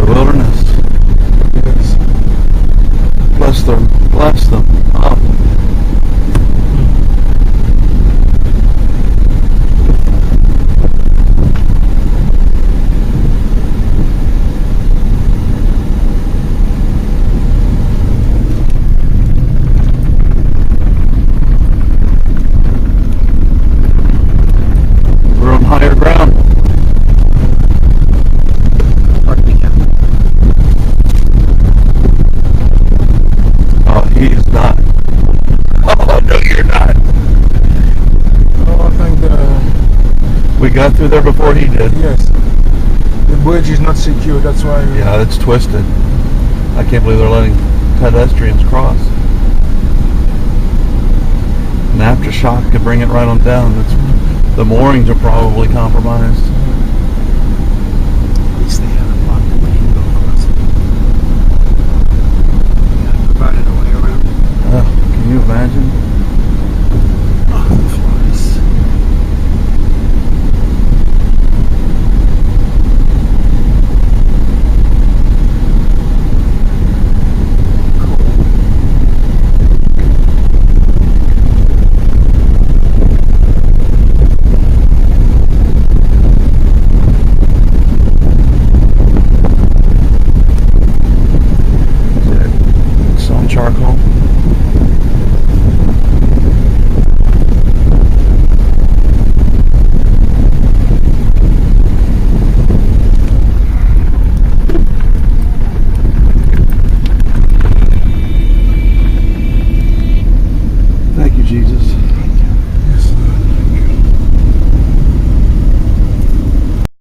the wilderness. Yes. Bless them. Bless them. Oh. We're on higher ground. Oh, he is not. Oh, no, you're not. Oh, I think We got through there before he did. yes. The bridge is not secure, that's why. Yeah, it's twisted. I can't believe they're letting pedestrians cross. An aftershock could bring it right on down. The moorings are probably compromised.